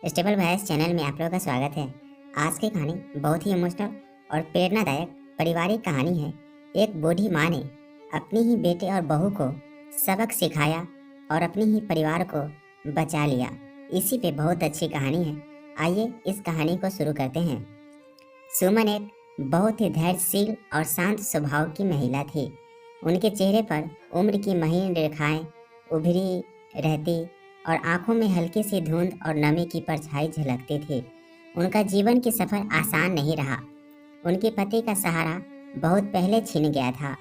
Stable voice channel में आप लोगों का स्वागत है। आज की कहानी बहुत ही इमोशनल और प्रेरणादायक पारिवारिक कहानी है। एक बूढ़ी माँ ने अपनी ही बेटे और बहू को सबक सिखाया और अपनी ही परिवार को बचा लिया। इसी पे बहुत अच्छी कहानी है। आइए इस कहानी को शुरू करते हैं। सुमन एक बहुत ही धैर्यशील और शांत स्वभाव की महिला थी। उनके चेहरे पर उम्र की महीन रेखाएं उभरी रहती और आंखों में हल्की सी धुंध और नमी की परछाई झलकती थी। उनका जीवन की सफर आसान नहीं रहा। उनके पति का सहारा बहुत पहले छिन गया था।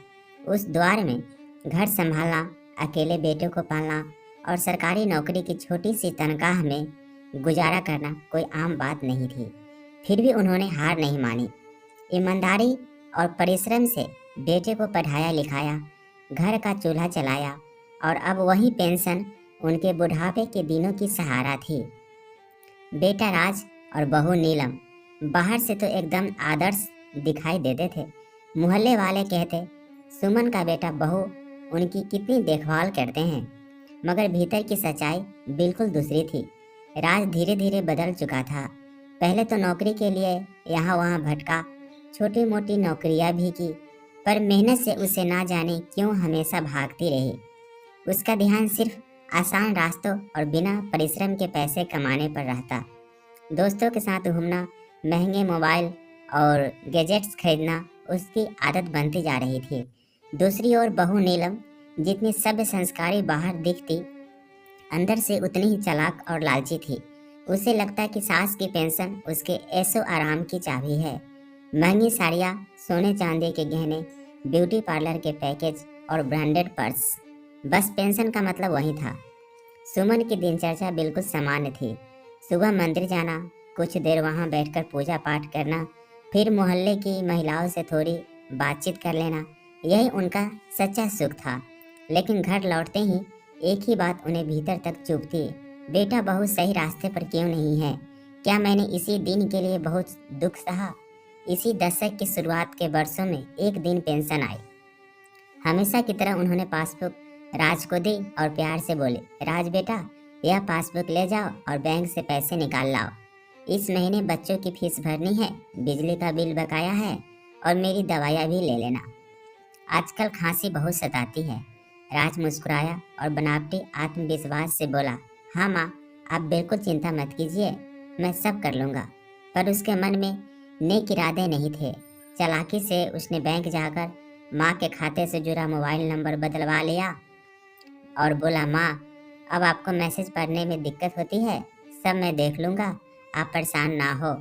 उस दौर में घर संभालना, अकेले बेटे को पालना और सरकारी नौकरी की छोटी सी तनख्वाह में गुजारा करना कोई आम बात नहीं थी। फिर भी उन्होंने हार नहीं मानी। ईमानदारी और परिश्रम से बेटे को पढ़ाया लिखाया, घर का चूल्हा चलाया और अब वही पेंशन उनके बुढ़ापे के दिनों की सहारा थी। बेटा राज और बहू नीलम बाहर से तो एकदम आदर्श दिखाई देते थे। मोहल्ले वाले कहते सुमन का बेटा बहू उनकी कितनी देखभाल करते हैं, मगर भीतर की सच्चाई बिल्कुल दूसरी थी। राज धीरे धीरे बदल चुका था। पहले तो नौकरी के लिए यहाँ वहाँ भटका, छोटी मोटी नौकरियाँ भी की, पर मेहनत से उसे ना जाने क्यों हमेशा भागती रही। उसका ध्यान सिर्फ आसान रास्तों और बिना परिश्रम के पैसे कमाने पर रहता। दोस्तों के साथ घूमना, महंगे मोबाइल और गैजेट्स खरीदना उसकी आदत बनती जा रही थी। दूसरी ओर बहू नीलम जितनी सभ्य संस्कारी बाहर दिखती, अंदर से उतनी ही चालाक और लालची थी। उसे लगता कि सास की पेंशन उसके ऐशो आराम की चाबी है। महंगी साड़ियाँ, सोने चांदी के गहने, ब्यूटी पार्लर के पैकेज और ब्रांडेड पर्स, बस पेंशन का मतलब वही था। सुमन की दिनचर्या बिल्कुल सामान्य थी। सुबह मंदिर जाना, कुछ देर वहां बैठकर पूजा पाठ करना, फिर मोहल्ले की महिलाओं से थोड़ी बातचीत कर लेना, यही उनका सच्चा सुख था। लेकिन घर लौटते ही एक ही बात उन्हें भीतर तक चुभती, बेटा बहू सही रास्ते पर क्यों नहीं है? क्या मैंने इसी दिन के लिए बहुत दुख सहा? इसी दशक की शुरुआत के वर्षों में एक दिन पेंशन आई। हमेशा की तरह उन्होंने पासबुक राज को दी और प्यार से बोले, राज बेटा, यह पासबुक ले जाओ और बैंक से पैसे निकाल लाओ। इस महीने बच्चों की फीस भरनी है, बिजली का बिल बकाया है और मेरी दवाइयाँ भी ले लेना। आजकल खांसी बहुत सताती है। राज मुस्कुराया और बनावटी आत्मविश्वास से बोला, हाँ माँ, आप बिल्कुल चिंता मत कीजिए, मैं सब कर लूँगा। पर उसके मन में नेक इरादे नहीं थे। चालाकी से उसने बैंक जाकर माँ के खाते से जुड़ा मोबाइल नंबर बदलवा लिया और बोला, माँ, अब आपको मैसेज पढ़ने में दिक्कत होती है, सब मैं देख लूँगा, आप परेशान ना हो।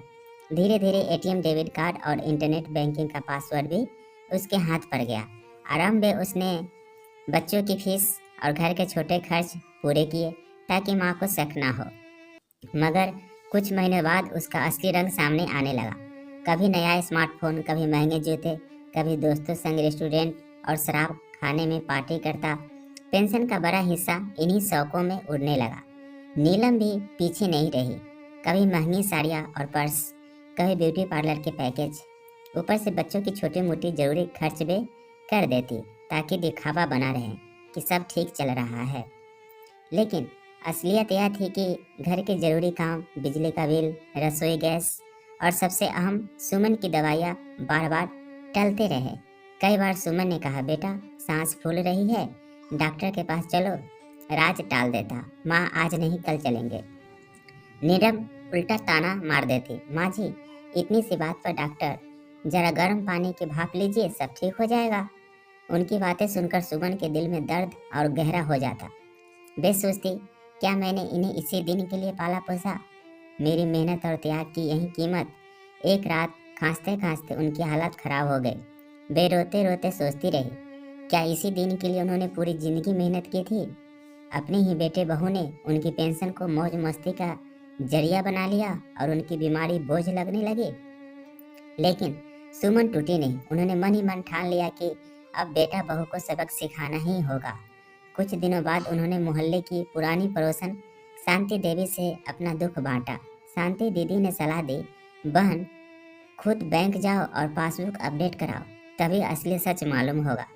धीरे धीरे एटीएम, डेबिट कार्ड और इंटरनेट बैंकिंग का पासवर्ड भी उसके हाथ पड़ गया। आरंभ में उसने बच्चों की फीस और घर के छोटे खर्च पूरे किए ताकि माँ को शक ना हो। मगर कुछ महीने बाद उसका असली रंग सामने आने लगा। कभी नया स्मार्टफोन, कभी महंगे जूते, कभी दोस्तों संग रेस्टोरेंट और शराब खाने में पार्टी करता। पेंशन का बड़ा हिस्सा इन्हीं शौकों में उड़ने लगा। नीलम भी पीछे नहीं रही। कभी महंगी साड़ियाँ और पर्स, कभी ब्यूटी पार्लर के पैकेज, ऊपर से बच्चों की छोटी मोटी जरूरी खर्च भी कर देती ताकि दिखावा बना रहे कि सब ठीक चल रहा है। लेकिन असलियत यह थी कि घर के जरूरी काम, बिजली का बिल, रसोई गैस और सबसे अहम सुमन की दवाइयाँ बार बार टलते रहे। कई बार सुमन ने कहा, बेटा सांस फूल रही है, डॉक्टर के पास चलो। राज टाल देता, माँ आज नहीं कल चलेंगे। नीलम उल्टा ताना मार देती, माँ जी इतनी सी बात पर डॉक्टर, जरा गर्म पानी की भाप लीजिए, सब ठीक हो जाएगा। उनकी बातें सुनकर सुमन के दिल में दर्द और गहरा हो जाता। वे सोचती, क्या मैंने इन्हें इसी दिन के लिए पाला पोसा? मेरी मेहनत और त्याग की यही कीमत? एक रात खांसते खांसते उनकी हालत खराब हो गई। वे रोते रोते सोचती रही, क्या इसी दिन के लिए उन्होंने पूरी जिंदगी मेहनत की थी? अपने ही बेटे बहू ने उनकी पेंशन को मौज मस्ती का जरिया बना लिया और उनकी बीमारी बोझ लगने लगी। लेकिन सुमन टूटी नहीं। उन्होंने मन ही मन ठान लिया कि अब बेटा बहू को सबक सिखाना ही होगा। कुछ दिनों बाद उन्होंने मोहल्ले की पुरानी पड़ोसन शांति देवी से अपना दुख बांटा। शांति दीदी ने सलाह दी, बहन खुद बैंक जाओ और पासबुक अपडेट कराओ, तभी असली सच मालूम होगा।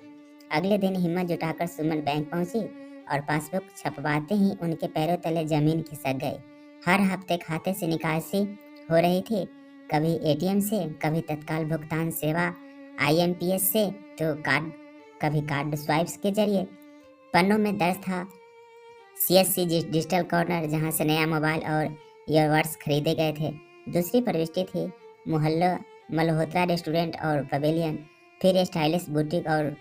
अगले दिन हिम्मत जुटाकर सुमन बैंक पहुंची और पासबुक छपवाते ही उनके पैरों तले जमीन खिसक गई। हर हफ्ते खाते से निकासी हो रही थी, कभी एटीएम से, कभी तत्काल भुगतान सेवा आईएमपीएस से, तो कभी कार्ड स्वाइप्स के जरिए। पन्नों में दर्ज था सीएससी डिजिटल कॉर्नर, जहां से नया मोबाइल और ईयरबड्स खरीदे गए थे। दूसरी प्रविष्टि थी मोहल्ला मल्होत्रा रेस्टोरेंट और पवेलियन, फिर स्टाइलिश बुटीक और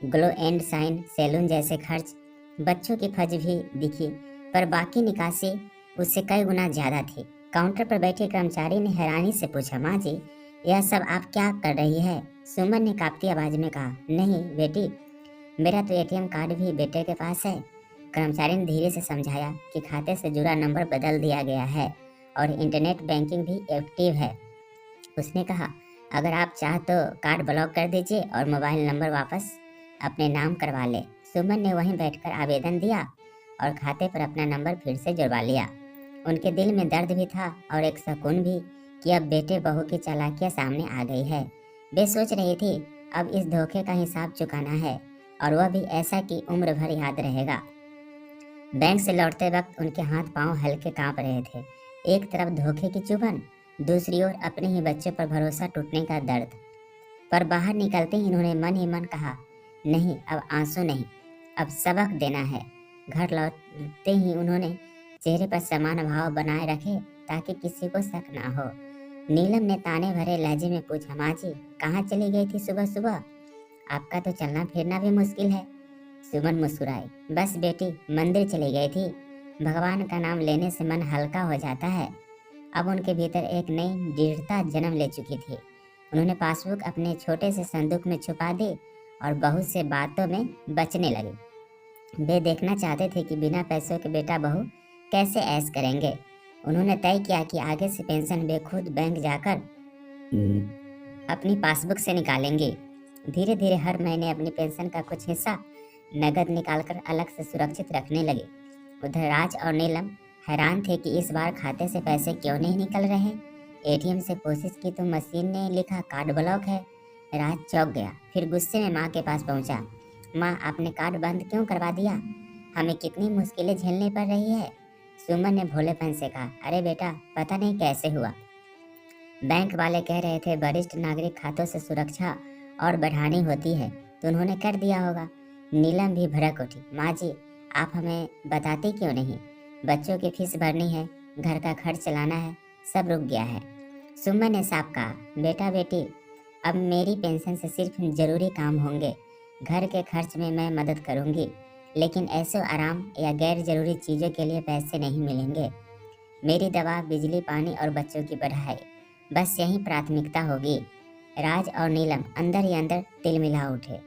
ग्लो एंड शाइन सैलून जैसे खर्च। बच्चों की फज भी दिखी, पर बाकी निकासी उससे कई गुना ज्यादा थी। काउंटर पर बैठे कर्मचारी ने हैरानी से पूछा, माँ जी, यह सब आप क्या कर रही है? सुमन ने कांपती आवाज में कहा, नहीं बेटी, मेरा तो एटीएम कार्ड भी बेटे के पास है। कर्मचारी ने धीरे से समझाया कि खाते से जुड़ा नंबर बदल दिया गया है और इंटरनेट बैंकिंग भी एक्टिव है। उसने कहा, अगर आप चाह तो कार्ड ब्लॉक कर दीजिए और मोबाइल नंबर वापस अपने नाम करवा ले। सुमन ने वहीं बैठकर आवेदन दिया और खाते पर अपना नंबर फिर से जुड़वा लिया। उनके दिल में दर्द भी था और एक सुकून भी कि अब बेटे बहू की चालाकियां सामने आ गई है। वे सोच रही थी, अब इस धोखे का हिसाब चुकाना है, और वह भी ऐसा कि उम्र भर याद रहेगा। बैंक से लौटते वक्त उनके हाथ पांव हल्के कांप रहे थे। एक तरफ धोखे की चुभन, दूसरी ओर अपने ही बच्चे पर भरोसा टूटने का दर्द। पर बाहर निकलते ही इन्होंने मन ही मन कहा, नहीं, अब आंसू नहीं, अब सबक देना है। घर लौटते ही उन्होंने चेहरे पर समान भाव बनाए रखे ताकि किसी को शक ना हो। नीलम ने ताने भरे लहजे में पूछा, माँ जी, कहाँ चली गई थी सुबह सुबह? आपका तो चलना फिरना भी मुश्किल है। सुमन मुस्कुराई, बस बेटी, मंदिर चली गई थी। भगवान का नाम लेने से मन हल्का हो जाता है। अब उनके भीतर एक नई दृढ़ता जन्म ले चुकी थी। उन्होंने पासबुक अपने छोटे से संदूक में छुपा दी और बहुत से बातों में बचने लगे। वे देखना चाहते थे कि बिना पैसों के बेटा बहू कैसे ऐश करेंगे। उन्होंने तय किया कि आगे से पेंशन वे खुद बैंक जाकर अपनी पासबुक से निकालेंगे। धीरे धीरे हर महीने अपनी पेंशन का कुछ हिस्सा नगद निकालकर अलग से सुरक्षित रखने लगे। उधर राज और नीलम हैरान थे कि इस बार खाते से पैसे क्यों नहीं निकल रहे। एटीएम से कोशिश की तो मशीन ने लिखा कार्ड ब्लॉक है। राज चौंक गया, फिर गुस्से में माँ के पास पहुँचा। माँ, आपने कार्ड बंद क्यों करवा दिया? हमें कितनी मुश्किलें झेलनी पड़ रही है। सुमन ने भोलेपन से कहा, अरे बेटा, पता नहीं कैसे हुआ। बैंक वाले कह रहे थे वरिष्ठ नागरिक खातों से सुरक्षा और बढ़ानी होती है, तो उन्होंने कर दिया होगा। नीलम भी भड़क उठी, माँ जी, आप हमें बताती क्यों नहीं? बच्चों की फीस भरनी है, घर का खर्च चलाना है, सब रुक गया है। सुमन ने साफ कहा, बेटा बेटी, अब मेरी पेंशन से सिर्फ जरूरी काम होंगे। घर के खर्च में मैं मदद करूंगी, लेकिन ऐसे आराम या गैर जरूरी चीज़ों के लिए पैसे नहीं मिलेंगे। मेरी दवा, बिजली, पानी और बच्चों की पढ़ाई, बस यही प्राथमिकता होगी। राज और नीलम अंदर ही अंदर तिलमिला उठे।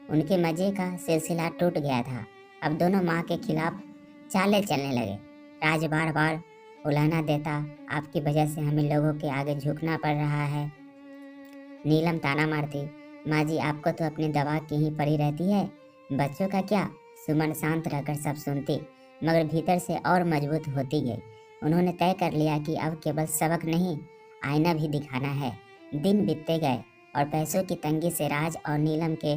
उनके मजे का सिलसिला टूट गया था। अब दोनों माँ के खिलाफ चालें चलने लगे। राज बार बार उलाहना देता, आपकी वजह से हमें लोगों के आगे झुकना पड़ रहा है। नीलम ताना मारती, माँ जी, आपको तो अपनी दवा की ही पड़ी रहती है, बच्चों का क्या? सुमन शांत रहकर सब सुनती, मगर भीतर से और मजबूत होती गई। उन्होंने तय कर लिया कि अब केवल सबक नहीं, आईना भी दिखाना है। दिन बीतते गए और पैसों की तंगी से राज और नीलम के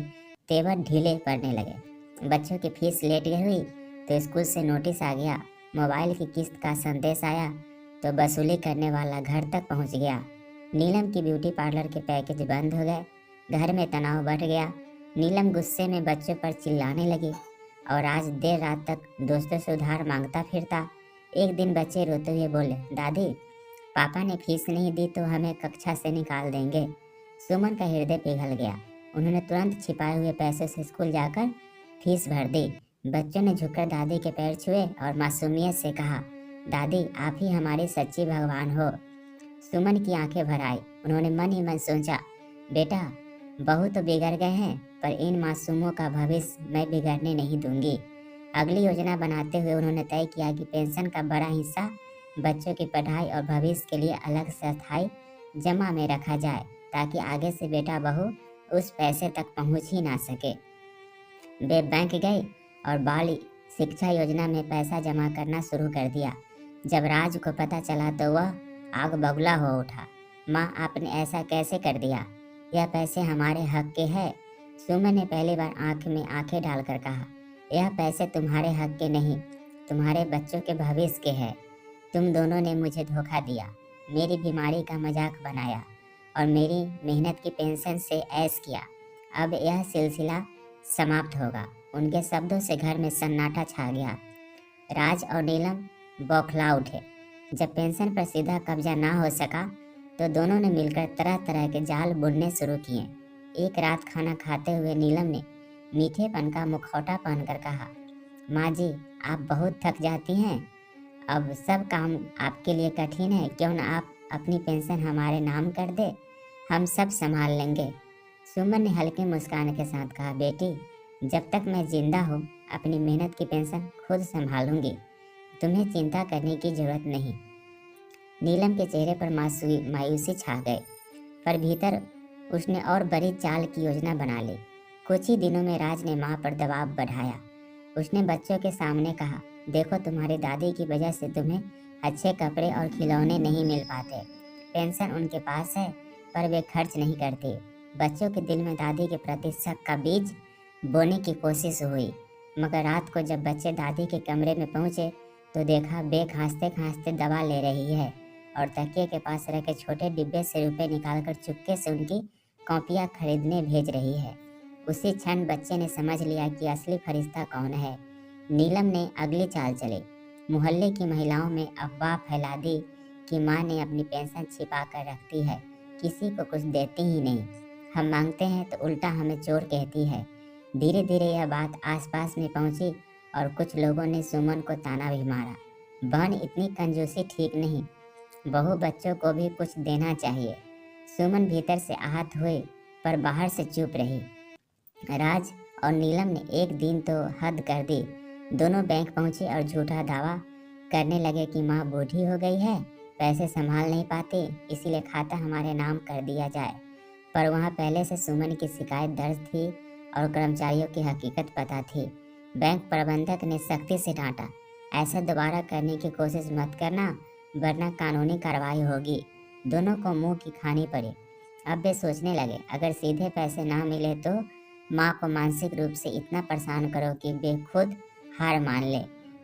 तेवर ढीले पड़ने लगे। बच्चों की फीस लेट गई हुई तो स्कूल से नोटिस आ गया, मोबाइल की किस्त का संदेश आया तो वसूली करने वाला घर तक पहुंच गया। नीलम की ब्यूटी पार्लर के पैकेज बंद हो गए। घर में तनाव बढ़ गया। नीलम गुस्से में बच्चों पर चिल्लाने लगी और आज देर रात तक दोस्तों से उधार मांगता फिरता। एक दिन बच्चे रोते हुए बोले, दादी, पापा ने फीस नहीं दी तो हमें कक्षा से निकाल देंगे। सुमन का हृदय पिघल गया। उन्होंने तुरंत छिपाए हुए पैसे से स्कूल जाकर फीस भर दी। बच्चों ने झुककर दादी के पैर छुए और मासूमियत से कहा, दादी, आप ही हमारी सच्ची भगवान हो। सुमन की आंखें भर आई। उन्होंने मन ही मन सोचा, बेटा, बहू तो बिगड़ गए हैं, पर इन मासूमों का भविष्य मैं बिगड़ने नहीं दूंगी। अगली योजना बनाते हुए उन्होंने तय किया कि पेंशन का बड़ा हिस्सा बच्चों की पढ़ाई और भविष्य के लिए अलग से अस्थायी जमा में रखा जाए, ताकि आगे से बेटा बहू उस पैसे तक पहुंच ही ना सके। वे बैंक गए और बाल शिक्षा योजना में पैसा जमा करना शुरू कर दिया। जब राज को पता चला तो वह आग बबूला हो उठा। माँ, आपने ऐसा कैसे कर दिया? यह पैसे हमारे हक के हैं। सुमन ने पहली बार आंख में आंखें डालकर कहा, यह पैसे तुम्हारे हक के नहीं, तुम्हारे बच्चों के भविष्य के हैं। तुम दोनों ने मुझे धोखा दिया, मेरी बीमारी का मजाक बनाया और मेरी मेहनत की पेंशन से ऐश किया। अब यह सिलसिला समाप्त होगा। उनके शब्दों से घर में सन्नाटा छा गया। राज और नीलम बौखला उठे। जब पेंशन पर सीधा कब्जा ना हो सका तो दोनों ने मिलकर तरह तरह के जाल बुनने शुरू किए। एक रात खाना खाते हुए नीलम ने मीठेपन का मुखौटा पहनकर कहा, माँ जी, आप बहुत थक जाती हैं। अब सब काम आपके लिए कठिन है। क्यों ना आप अपनी पेंशन हमारे नाम कर दे, हम सब संभाल लेंगे। सुमन ने हल्के मुस्कान के साथ कहा, बेटी, जब तक मैं जिंदा हूँ अपनी मेहनत की पेंशन खुद संभालूंगी, तुम्हें चिंता करने की जरूरत नहीं। नीलम के चेहरे पर मायूसी छा गए, पर भीतर उसने और बड़ी चाल की योजना बना ली। कुछ ही दिनों में राज ने माँ पर दबाव बढ़ाया। उसने बच्चों के सामने कहा, देखो, तुम्हारी दादी की वजह से तुम्हें अच्छे कपड़े और खिलौने नहीं मिल पाते। पेंशन उनके पास है पर वे खर्च नहीं करती। बच्चों के दिल में दादी के प्रति शक का बीज बोने की कोशिश हुई, मगर रात को जब बच्चे दादी के कमरे में पहुंचे तो देखा बेग खांसते खांसते दवा ले रही है और तकिए के पास रखे छोटे डिब्बे से रुपए निकालकर चुपके से उनकी कॉपियाँ खरीदने भेज रही है। उसी क्षण बच्चे ने समझ लिया कि असली फरिश्ता कौन है। नीलम ने अगली चाल चली। मोहल्ले की महिलाओं में अफवाह फैला दी कि माँ ने अपनी पेंशन छिपा कर रखती है, किसी को कुछ देती ही नहीं। हम मांगते हैं तो उल्टा हमें चोर कहती है। धीरे धीरे यह बात आसपास में पहुंची और कुछ लोगों ने सुमन को ताना भी मारा। बहन, इतनी कंजूसी ठीक नहीं, बहू बच्चों को भी कुछ देना चाहिए। सुमन भीतर से आहत हुई पर बाहर से चुप रही। राज और नीलम ने एक दिन तो हद कर दी। दोनों बैंक पहुंचे और झूठा दावा करने लगे कि माँ बूढ़ी हो गई है, पैसे संभाल नहीं पाती, इसीलिए खाता हमारे नाम कर दिया जाए। पर वहाँ पहले से सुमन की शिकायत दर्ज थी और कर्मचारियों की हकीकत पता थी। बैंक प्रबंधक ने सख्ती से डांटा, ऐसा दोबारा करने की कोशिश मत करना, वरना कानूनी कार्रवाई होगी। दोनों को मुंह की खानी पड़ी। अब वे सोचने लगे, अगर सीधे पैसे ना मिले तो माँ को मानसिक रूप से इतना परेशान करो कि वे खुद हार मान ले।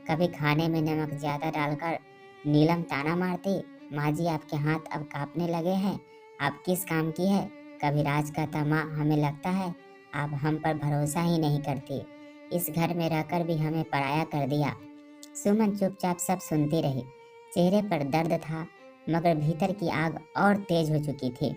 कभी खाने में नमक ज़्यादा डालकर नीलम ताना मारती, माँ जी, आपके हाथ अब कांपने लगे हैं, आप किस काम की है। कभी राज कहता, माँ, हमें लगता है आप हम पर भरोसा ही नहीं करती, इस घर में रहकर भी हमें पराया कर दिया। सुमन चुपचाप सब सुनती रही। चेहरे पर दर्द था मगर भीतर की आग और तेज हो चुकी थी।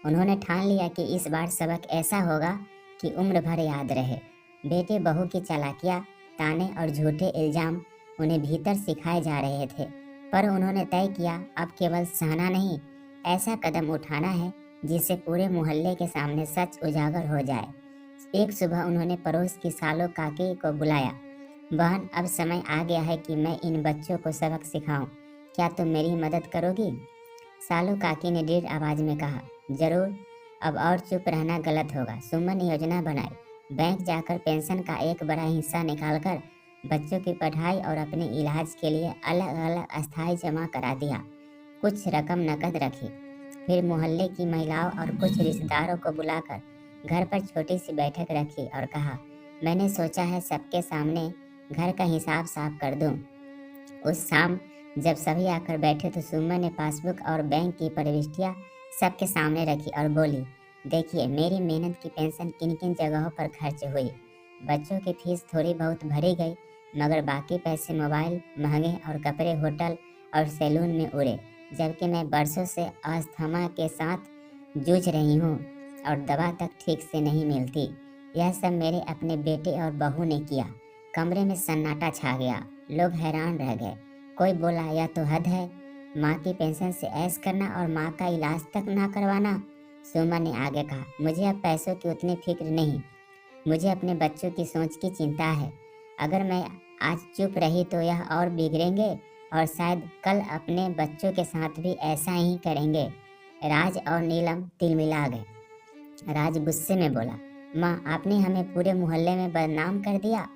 उन्होंने ठान लिया कि इस बार सबक ऐसा होगा कि उम्र भर याद रहे। बेटे बहू की चालाकियाँ, ताने और झूठे इल्जाम उन्हें भीतर सिखाए जा रहे थे, पर उन्होंने तय किया अब केवल सहना नहीं, ऐसा कदम उठाना है जिससे पूरे मोहल्ले के सामने सच उजागर हो जाए। एक सुबह उन्होंने पड़ोस की सालो काकी को बुलाया। बहन, अब समय आ गया है कि मैं इन बच्चों को सबक सिखाऊं, क्या तुम मेरी मदद करोगी? सालो काकी ने दृढ़ आवाज में कहा, जरूर, अब और चुप रहना गलत होगा। सुमन ने योजना बनाई, बैंक जाकर पेंशन का एक बड़ा हिस्सा निकालकर बच्चों की पढ़ाई और अपने इलाज के लिए अलग अलग अस्थायी जमा करा दिया। कुछ रकम नकद रखी। फिर मोहल्ले की महिलाओं और कुछ रिश्तेदारों को बुलाकर घर पर छोटी सी बैठक रखी और कहा, मैंने सोचा है सबके सामने घर का हिसाब साफ कर दूं। उस शाम जब सभी आकर बैठे तो सुमन ने पासबुक और बैंक की प्रविष्टियां सबके सामने रखी और बोली, देखिए, मेरी मेहनत की पेंशन किन किन जगहों पर खर्च हुई। बच्चों की फीस थोड़ी बहुत भरी गई, मगर बाकी पैसे मोबाइल, महंगे और कपड़े, होटल और सैलून में उड़े। जबकि मैं बरसों से अस्थमा के साथ जूझ रही हूँ और दवा तक ठीक से नहीं मिलती। यह सब मेरे अपने बेटे और बहू ने किया। कमरे में सन्नाटा छा गया। लोग हैरान रह गए। कोई बोला, यह तो हद है, माँ की पेंशन से ऐश करना और माँ का इलाज तक ना करवाना। सुमन ने आगे कहा, मुझे अब पैसों की उतनी फिक्र नहीं, मुझे अपने बच्चों की सोच की चिंता है। अगर मैं आज चुप रही तो यह और बिगड़ेंगे और शायद कल अपने बच्चों के साथ भी ऐसा ही करेंगे। राज और नीलम तिलमिला गए। राज गुस्से में बोला, माँ, आपने हमें पूरे मोहल्ले में बदनाम कर दिया।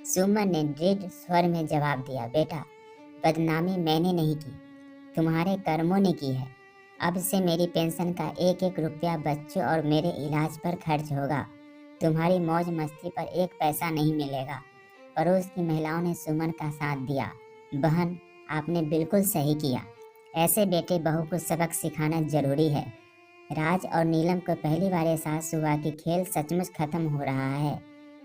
सुमन ने दृढ़ स्वर में जवाब दिया, बेटा, बदनामी मैंने नहीं की, तुम्हारे कर्मों ने की है। अब से मेरी पेंशन का एक एक रुपया बच्चों और मेरे इलाज पर खर्च होगा। तुम्हारी मौज मस्ती पर एक पैसा नहीं मिलेगा। पड़ोस की महिलाओं ने सुमन का साथ दिया। बहन, आपने बिल्कुल सही किया। ऐसे बेटे बहू को सबक सिखाना जरूरी है। राज और नीलम को पहली बार एहसास हुआ कि खेल सचमुच खत्म हो रहा है।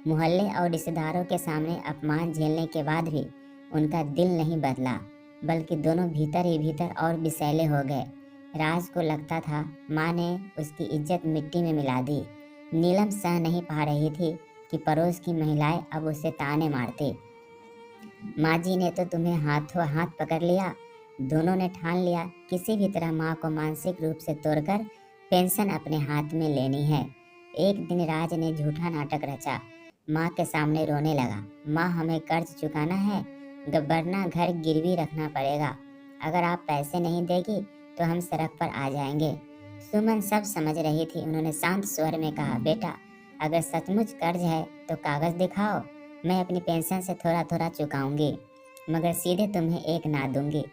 मोहल्ले और रिश्तेदारों के सामने अपमान झेलने के बाद भी उनका दिल नहीं बदला, बल्कि दोनों भीतर ही भीतर और विषैले हो गए। राज को लगता था माँ ने उसकी इज्जत मिट्टी में मिला दी। नीलम सह नहीं पा रही थी कि पड़ोस की महिलाएं अब उसे ताने मारती। माँ जी ने तो तुम्हें हाथों हाथ पकड़ लिया। दोनों ने ठान लिया किसी भी तरह माँ को मानसिक रूप से तोड़कर पेंशन अपने हाथ में लेनी है। एक दिन राज ने झूठा नाटक रचा। माँ के सामने रोने लगा। माँ, हमें कर्ज चुकाना है, वरना घर गिरवी रखना पड़ेगा। अगर आप पैसे नहीं देगी तो हम सड़क पर आ जाएंगे। सुमन सब समझ रही थी। उन्होंने शांत स्वर में कहा, बेटा, अगर सचमुच कर्ज है तो कागज दिखाओ। मैं अपनी पेंशन से थोड़ा थोड़ा चुकाऊंगी, मगर सीधे तुम्हें एक ना दूंगी।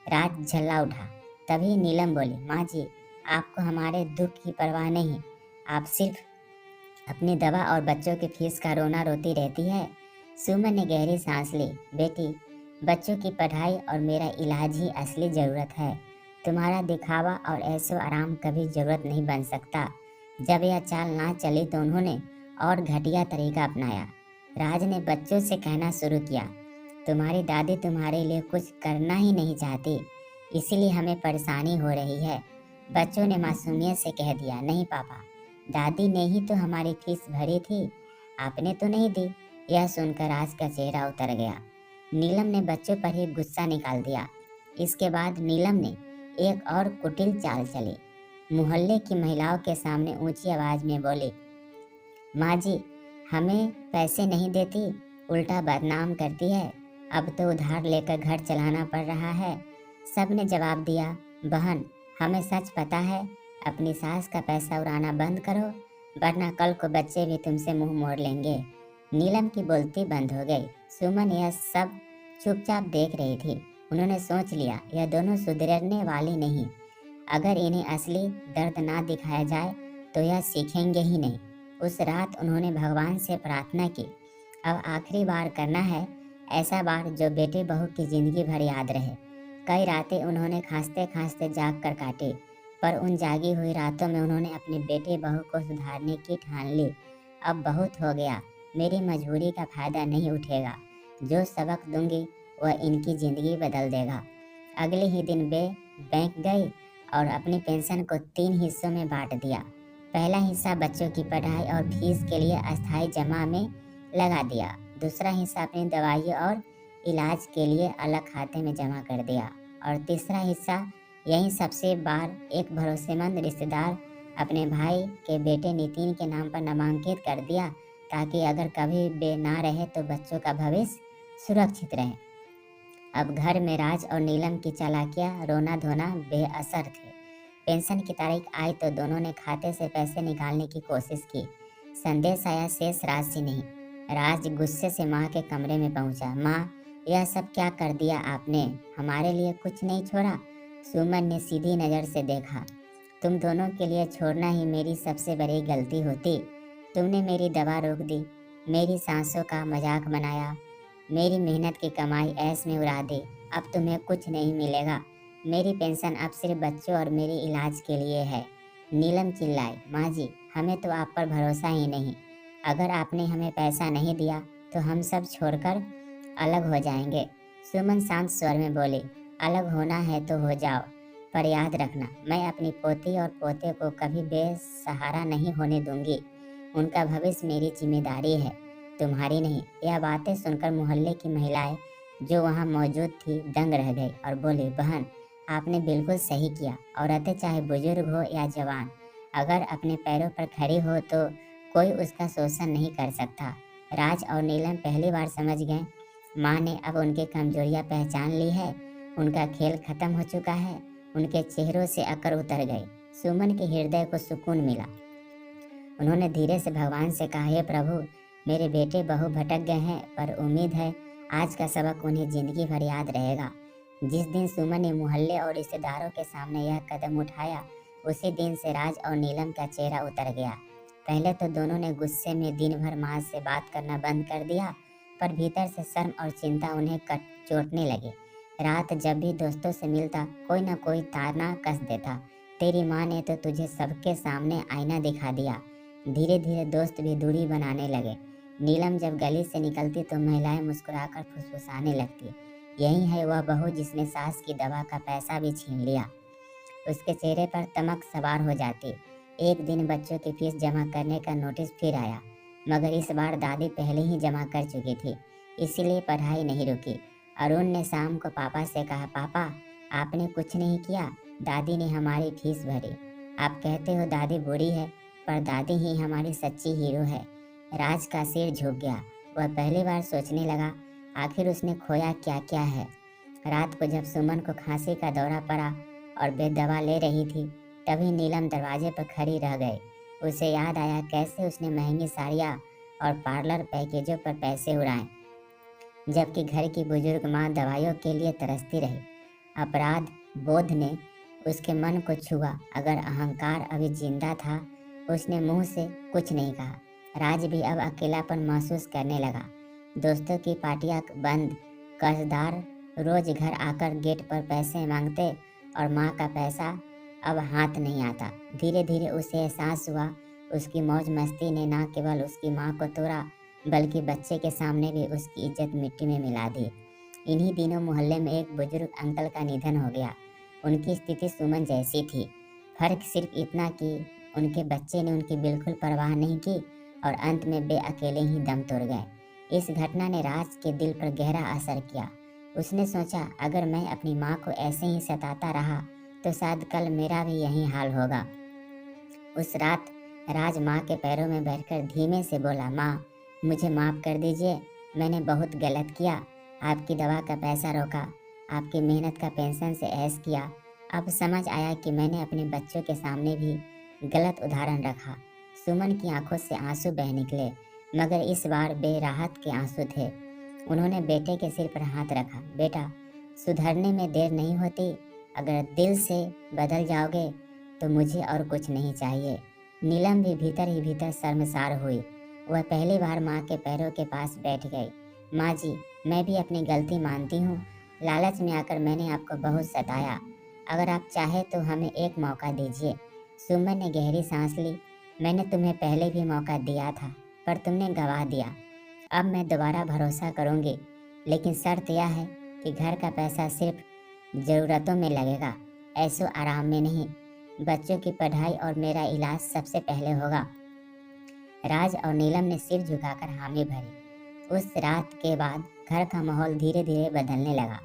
राज झल्ला उठा। तभी नीलम बोली, माँ जी, आपको हमारे दुख की परवाह नहीं। आप सिर्फ अपनी दवा और बच्चों की फीस का रोना रोती रहती है। सुमन ने गहरी सांस ली। बेटी, बच्चों की पढ़ाई और मेरा इलाज ही असली जरूरत है। तुम्हारा दिखावा और ऐशो आराम कभी जरूरत नहीं बन सकता। जब यह चाल ना चली तो उन्होंने और घटिया तरीका अपनाया। राज ने बच्चों से कहना शुरू किया, तुम्हारी दादी तुम्हारे लिए कुछ करना ही नहीं चाहती, इसीलिए हमें परेशानी हो रही है। बच्चों ने मासूमियत से कह दिया, नहीं पापा, दादी ने ही तो हमारी फीस भरी थी, आपने तो नहीं दी। यह सुनकर राज का चेहरा उतर गया। नीलम ने बच्चों पर ही गुस्सा निकाल दिया। इसके बाद नीलम ने एक और कुटिल चाल चली। मोहल्ले की महिलाओं के सामने ऊंची आवाज में बोली, माँ जी, हमें पैसे नहीं देती, उल्टा बदनाम करती है। अब तो उधार लेकर घर चलाना पड़ रहा है। सब ने जवाब दिया, बहन, हमें सच पता है। अपनी सास का पैसा उड़ाना बंद करो, वरना कल को बच्चे भी तुमसे मुंह मोड़ लेंगे। नीलम की बोलती बंद हो गई। सुमन यह सब चुपचाप देख रही थी। उन्होंने सोच लिया, यह दोनों सुधरने वाली नहीं। अगर इन्हें असली दर्द ना दिखाया जाए तो यह सीखेंगे ही नहीं। उस रात उन्होंने भगवान से प्रार्थना की, अब आखिरी बार करना है, ऐसा बार जो बेटे बहू की जिंदगी भर याद रहे। कई रातें उन्होंने खांसते खांसते जाग कर काटी, पर उन जागी हुई रातों में उन्होंने अपने बेटे बहू को सुधारने की ठान ली। अब बहुत हो गया, मेरी मजबूरी का फायदा नहीं उठेगा। जो सबक दूंगी वह इनकी जिंदगी बदल देगा। अगले ही दिन वे बैंक गई और अपनी पेंशन को 3 हिस्सों में बांट दिया। पहला हिस्सा बच्चों की पढ़ाई और फीस के लिए अस्थायी जमा में लगा दिया। दूसरा हिस्सा अपनी दवाइयों और इलाज के लिए अलग खाते में जमा कर दिया। और तीसरा हिस्सा यही सबसे बार एक भरोसेमंद रिश्तेदार अपने भाई के बेटे नितिन के नाम पर नामांकित कर दिया, ताकि अगर कभी वे ना रहे तो बच्चों का भविष्य सुरक्षित रहे। अब घर में राज और नीलम की चालाकियां रोना धोना बेअसर थे। पेंशन की तारीख आई तो दोनों ने खाते से पैसे निकालने की कोशिश की। संदेश आया, शेष राशि नहीं। राज गुस्से से माँ के कमरे में पहुंचा। माँ, यह सब क्या कर दिया आपने? हमारे लिए कुछ नहीं छोड़ा? सुमन ने सीधी नज़र से देखा। तुम दोनों के लिए छोड़ना ही मेरी सबसे बड़ी गलती होती। तुमने मेरी दवा रोक दी, मेरी सांसों का मजाक बनाया, मेरी मेहनत की कमाई ऐश में उड़ा दी। अब तुम्हें कुछ नहीं मिलेगा। मेरी पेंशन अब सिर्फ बच्चों और मेरे इलाज के लिए है। नीलम चिल्लाई, माँ जी, हमें तो आप पर भरोसा ही नहीं। अगर आपने हमें पैसा नहीं दिया तो हम सब छोड़कर अलग हो जाएंगे। सुमन शांत स्वर में बोली, अलग होना है तो हो जाओ, पर याद रखना, मैं अपनी पोती और पोते को कभी बेसहारा नहीं होने दूंगी। उनका भविष्य मेरी जिम्मेदारी है, तुम्हारी नहीं। यह बातें सुनकर मोहल्ले की महिलाएं जो वहां मौजूद थी दंग रह गई और बोली, बहन, आपने बिल्कुल सही किया। औरतें चाहे बुजुर्ग हो या जवान, अगर अपने पैरों पर खड़ी हो तो कोई उसका शोषण नहीं कर सकता। राज और नीलम पहली बार समझ गए, माँ ने अब उनकी कमजोरियाँ पहचान ली है। उनका खेल खत्म हो चुका है। उनके चेहरों से अकड़ उतर गई। सुमन के हृदय को सुकून मिला। उन्होंने धीरे से भगवान से कहा, हे प्रभु, मेरे बेटे बहू भटक गए हैं, पर उम्मीद है आज का सबक उन्हें जिंदगी भर याद रहेगा। जिस दिन सुमन ने मोहल्ले और रिश्तेदारों के सामने यह कदम उठाया, उसी दिन से राज और नीलम का चेहरा उतर गया। पहले तो दोनों ने गुस्से में दिन भर माँ से बात करना बंद कर दिया, पर भीतर से शर्म और चिंता उन्हें चोटने लगी। रात जब भी दोस्तों से मिलता कोई ना कोई ताना कस देता, तेरी माँ ने तो तुझे सबके सामने आईना दिखा दिया। धीरे धीरे दोस्त भी दूरी बनाने लगे। नीलम जब गली से निकलती तो महिलाएं मुस्कुराकर फुसफुसाने लगती, यही है वह बहू जिसने सास की दवा का पैसा भी छीन लिया। उसके चेहरे पर तमक सवार हो जाती। एक दिन बच्चों की फीस जमा करने का नोटिस फिर आया, मगर इस बार दादी पहले ही जमा कर चुकी थी, इसीलिए पढ़ाई नहीं रुकी। अरुण ने शाम को पापा से कहा, पापा आपने कुछ नहीं किया, दादी ने हमारी फीस भरी। आप कहते हो दादी बुरी है, पर दादी ही हमारी सच्ची हीरो है। राज का सिर झुक गया। वह पहली बार सोचने लगा, आखिर उसने खोया क्या क्या है। रात को जब सुमन को खांसी का दौरा पड़ा और बेद दवा ले रही थी, तभी नीलम दरवाजे पर खड़ी रह गई। उसे याद आया कैसे उसने महंगी साड़ियाँ और पार्लर पैकेजों पर पैसे उड़ाए, जबकि घर की बुजुर्ग माँ दवाइयों के लिए तरसती रही। अपराध बोध ने उसके मन को छुआ। अगर अहंकार अभी जिंदा था, उसने मुंह से कुछ नहीं कहा। राज भी अब अकेलापन महसूस करने लगा। दोस्तों की पार्टियां बंद, कर्जदार रोज घर आकर गेट पर पैसे मांगते और माँ का पैसा अब हाथ नहीं आता। धीरे धीरे उसे एहसास हुआ, उसकी मौज मस्ती ने न केवल उसकी माँ को तोड़ा, बल्कि बच्चे के सामने भी उसकी इज्जत मिट्टी में मिला दी। इन्हीं दिनों मोहल्ले में एक बुजुर्ग अंकल का निधन हो गया। उनकी स्थिति सुमन जैसी थी, फर्क सिर्फ इतना कि उनके बच्चे ने उनकी बिल्कुल परवाह नहीं की और अंत में वे अकेले ही दम तोड़ गए। इस घटना ने राज के दिल पर गहरा असर किया। उसने सोचा, अगर मैं अपनी माँ को ऐसे ही सताता रहा तो शायद कल मेरा भी यही हाल होगा। उस रात राज माँ के पैरों में बैठकर धीमे से बोला, माँ मुझे माफ़ कर दीजिए, मैंने बहुत गलत किया। आपकी दवा का पैसा रोका, आपकी मेहनत का पेंशन से ऐश किया। अब समझ आया कि मैंने अपने बच्चों के सामने भी गलत उदाहरण रखा। सुमन की आंखों से आंसू बह निकले, मगर इस बार बेराहत के आंसू थे। उन्होंने बेटे के सिर पर हाथ रखा, बेटा सुधरने में देर नहीं होती, अगर दिल से बदल जाओगे तो मुझे और कुछ नहीं चाहिए। नीलम भी भीतर ही भीतर शर्मसार हुई। वह पहली बार माँ के पैरों के पास बैठ गई। माँ जी, मैं भी अपनी गलती मानती हूँ, लालच में आकर मैंने आपको बहुत सताया। अगर आप चाहे तो हमें एक मौका दीजिए। सुमन ने गहरी सांस ली। मैंने तुम्हें पहले भी मौका दिया था, पर तुमने गवा दिया। अब मैं दोबारा भरोसा करूँगी, लेकिन शर्त यह है कि घर का पैसा सिर्फ ज़रूरतों में लगेगा, ऐसो आराम में नहीं। बच्चों की पढ़ाई और मेरा इलाज सबसे पहले होगा। राज और नीलम ने सिर झुकाकर हामी भरी। उस रात के बाद घर का माहौल धीरे धीरे बदलने लगा।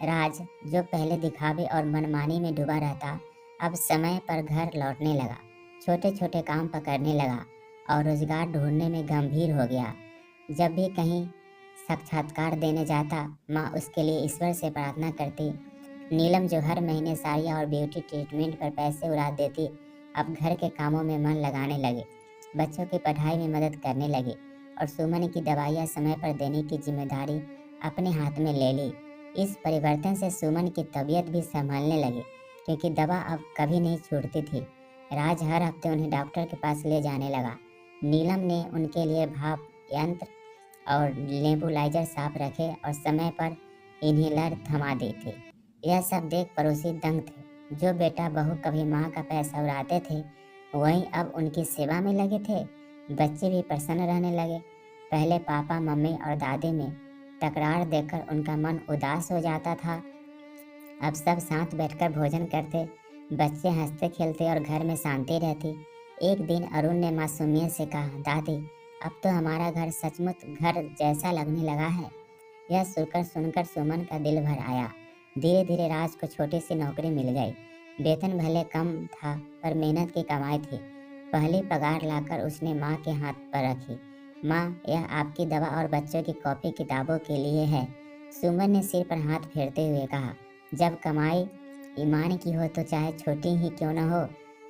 राज, जो पहले दिखावे और मनमानी में डूबा रहता, अब समय पर घर लौटने लगा, छोटे छोटे काम पकड़ने लगा और रोजगार ढूंढने में गंभीर हो गया। जब भी कहीं साक्षात्कार देने जाता, माँ उसके लिए ईश्वर से प्रार्थना करती। नीलम, जो हर महीने साड़ियाँ और ब्यूटी ट्रीटमेंट पर पैसे उड़ा देती, अब घर के कामों में मन लगाने लगी, बच्चों की पढ़ाई में मदद करने लगी और सुमन की दवाइयाँ समय पर देने की जिम्मेदारी अपने हाथ में ले ली। इस परिवर्तन से सुमन की तबीयत भी संभलने लगी, क्योंकि दवा अब कभी नहीं छूटती थी। राज हर हफ्ते उन्हें डॉक्टर के पास ले जाने लगा। नीलम ने उनके लिए भाप यंत्र और नेबुलाइजर साफ रखे और समय पर इन्हेलर थमा दी थी। यह सब देख पड़ोसी दंग थे। जो बेटा बहू कभी माँ का पैसा उड़ाते थे, वहीं अब उनकी सेवा में लगे थे। बच्चे भी प्रसन्न रहने लगे। पहले पापा मम्मी और दादी में तकरार देखकर उनका मन उदास हो जाता था, अब सब साथ बैठकर भोजन करते, बच्चे हंसते खेलते और घर में शांति रहती। एक दिन अरुण ने मासूमियत से कहा, दादी अब तो हमारा घर सचमुच घर जैसा लगने लगा है। यह सुनकर सुमन का दिल भर आया। धीरे धीरे राज को छोटी सी नौकरी मिल गई। वेतन भले कम था, पर मेहनत की कमाई थी। पहली पगार लाकर उसने माँ के हाथ पर रखी। माँ, यह आपकी दवा और बच्चों की कॉपी किताबों के लिए है। सुमन ने सिर पर हाथ फेरते हुए कहा, जब कमाई ईमान की हो तो चाहे छोटी ही क्यों न हो,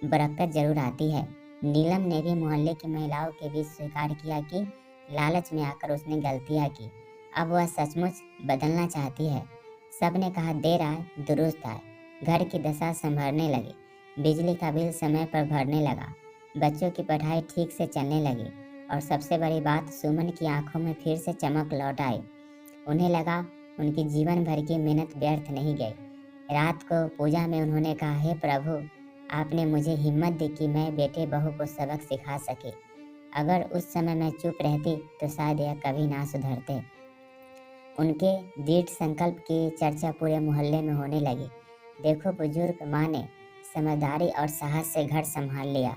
बरकत जरूर आती है। नीलम ने भी मोहल्ले की महिलाओं के बीच स्वीकार किया कि लालच में आकर उसने गलतियाँ की। अब वह सचमुच बदलना चाहती है। सबने कहा, देर आए दुरुस्त आए। घर की दशा संभलने लगी। बिजली का बिल समय पर भरने लगा। बच्चों की पढ़ाई ठीक से चलने लगी और सबसे बड़ी बात, सुमन की आंखों में फिर से चमक लौट आई। उन्हें लगा उनकी जीवन भर की मेहनत व्यर्थ नहीं गई। रात को पूजा में उन्होंने कहा, हे प्रभु, आपने मुझे हिम्मत दी कि मैं बेटे बहू को सबक सिखा सके। अगर उस समय मैं चुप रहती तो शायद यह कभी ना सुधरते। उनके दृढ़ संकल्प की चर्चा पूरे मोहल्ले में होने लगी। देखो, बुजुर्ग माँ ने समझदारी और साहस से घर संभाल लिया।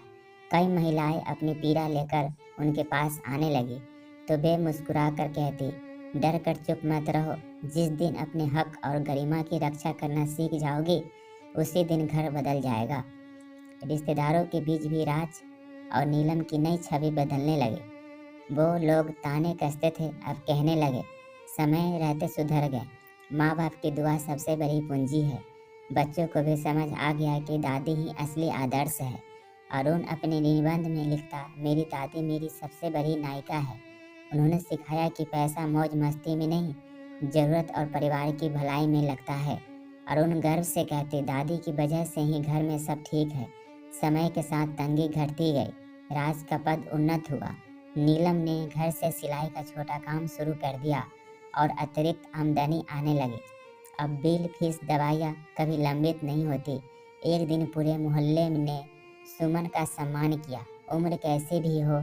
कई महिलाएं अपनी पीड़ा लेकर उनके पास आने लगी तो वे मुस्कुरा कर कहती, डर कर चुप मत रहो। जिस दिन अपने हक और गरिमा की रक्षा करना सीख जाओगी, उसी दिन घर बदल जाएगा। रिश्तेदारों के बीच भी राज और नीलम की नई छवि बदलने लगे। वो लोग ताने कसते थे, अब कहने लगे, समय रहते सुधर गए। माँ बाप की दुआ सबसे बड़ी पूंजी है। बच्चों को भी समझ आ गया कि दादी ही असली आदर्श है। अरुण अपने निबंध में लिखता, मेरी दादी मेरी सबसे बड़ी नायिका है। उन्होंने सिखाया कि पैसा मौज मस्ती में नहीं, जरूरत और परिवार की भलाई में लगता है। अरुण गर्व से कहते, दादी की वजह से ही घर में सब ठीक है। समय के साथ तंगी घटती गई, राज का पद उन्नत हुआ। नीलम ने घर से सिलाई का छोटा काम शुरू कर दिया और अतिरिक्त आमदनी आने लगी। अब बिल, फीस, दवाइयाँ कभी लंबित नहीं होती। एक दिन पूरे मोहल्ले ने सुमन का सम्मान किया। उम्र कैसी भी हो,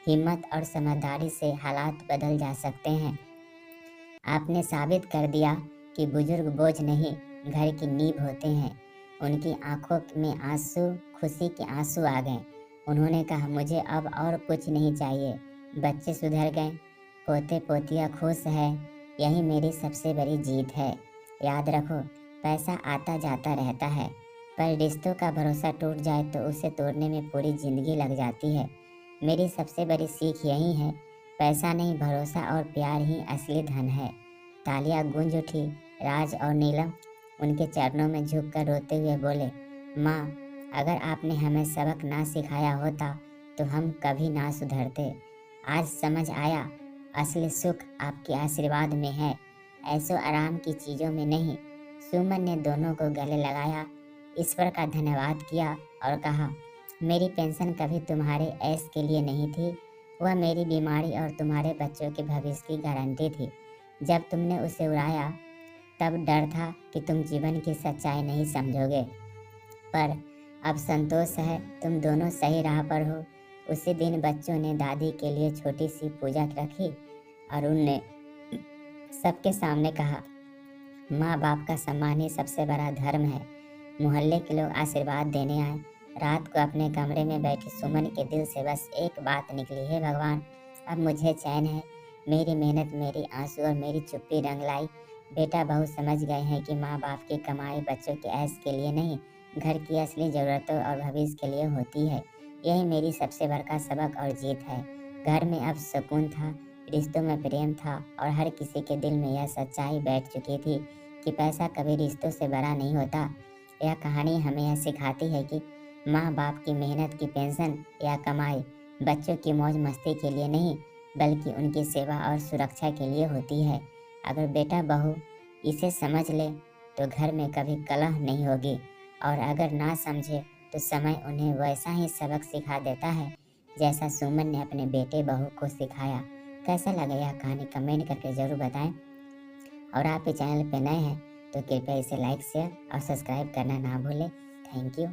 हिम्मत और समझदारी से हालात बदल जा सकते हैं। आपने साबित कर दिया कि बुजुर्ग बोझ नहीं, घर की नींव होते हैं। उनकी आंखों में आंसू, खुशी के आंसू आ गए। उन्होंने कहा, मुझे अब और कुछ नहीं चाहिए। बच्चे सुधर गए, पोते पोतियाँ खुश है, यही मेरी सबसे बड़ी जीत है। याद रखो, पैसा आता जाता रहता है, पर रिश्तों का भरोसा टूट जाए तो उसे तोड़ने में पूरी जिंदगी लग जाती है। मेरी सबसे बड़ी सीख यही है, पैसा नहीं, भरोसा और प्यार ही असली धन है। तालियां गूंज उठी। राज और नीलम उनके चरणों में झुककर रोते हुए बोले, माँ, अगर आपने हमें सबक ना सिखाया होता तो हम कभी ना सुधरते। आज समझ आया, असली सुख आपके आशीर्वाद में है, ऐसो आराम की चीज़ों में नहीं। सुमन ने दोनों को गले लगाया, ईश्वर का धन्यवाद किया और कहा, मेरी पेंशन कभी तुम्हारे ऐश के लिए नहीं थी, वह मेरी बीमारी और तुम्हारे बच्चों के भविष्य की गारंटी थी। जब तुमने उसे उड़ाया तब डर था कि तुम जीवन की सच्चाई नहीं समझोगे, पर अब संतोष है, तुम दोनों सही राह पर हो। उसी दिन बच्चों ने दादी के लिए छोटी सी पूजा रखी। अरुण ने सबके सामने कहा, माँ बाप का सम्मान ही सबसे बड़ा धर्म है। मोहल्ले के लोग आशीर्वाद देने आए। रात को अपने कमरे में बैठी सुमन के दिल से बस एक बात निकली, हे भगवान, अब मुझे चैन है। मेरी मेहनत, मेरी आंसू और मेरी चुप्पी रंग लाई। बेटा बहू समझ गए हैं कि माँ बाप की कमाई बच्चों के ऐश के लिए नहीं, घर की असली ज़रूरतों और भविष्य के लिए होती है। यही मेरी सबसे बड़ा सबक और जीत है। घर में अब सुकून था, रिश्तों में प्रेम था और हर किसी के दिल में यह सच्चाई बैठ चुकी थी कि पैसा कभी रिश्तों से बड़ा नहीं होता। यह कहानी हमें यह सिखाती है कि माँ बाप की मेहनत की पेंशन या कमाई बच्चों की मौज मस्ती के लिए नहीं, बल्कि उनकी सेवा और सुरक्षा के लिए होती है। अगर बेटा बहू इसे समझ ले तो घर में कभी कलह नहीं होगी, और अगर ना समझे तो समय उन्हें वैसा ही सबक सिखा देता है जैसा सुमन ने अपने बेटे बहू को सिखाया। कैसा लगा यह कहानी, कमेंट करके ज़रूर बताएं। और आप इस चैनल पर नए हैं तो कृपया इसे लाइक, शेयर और सब्सक्राइब करना ना भूलें। Thank you.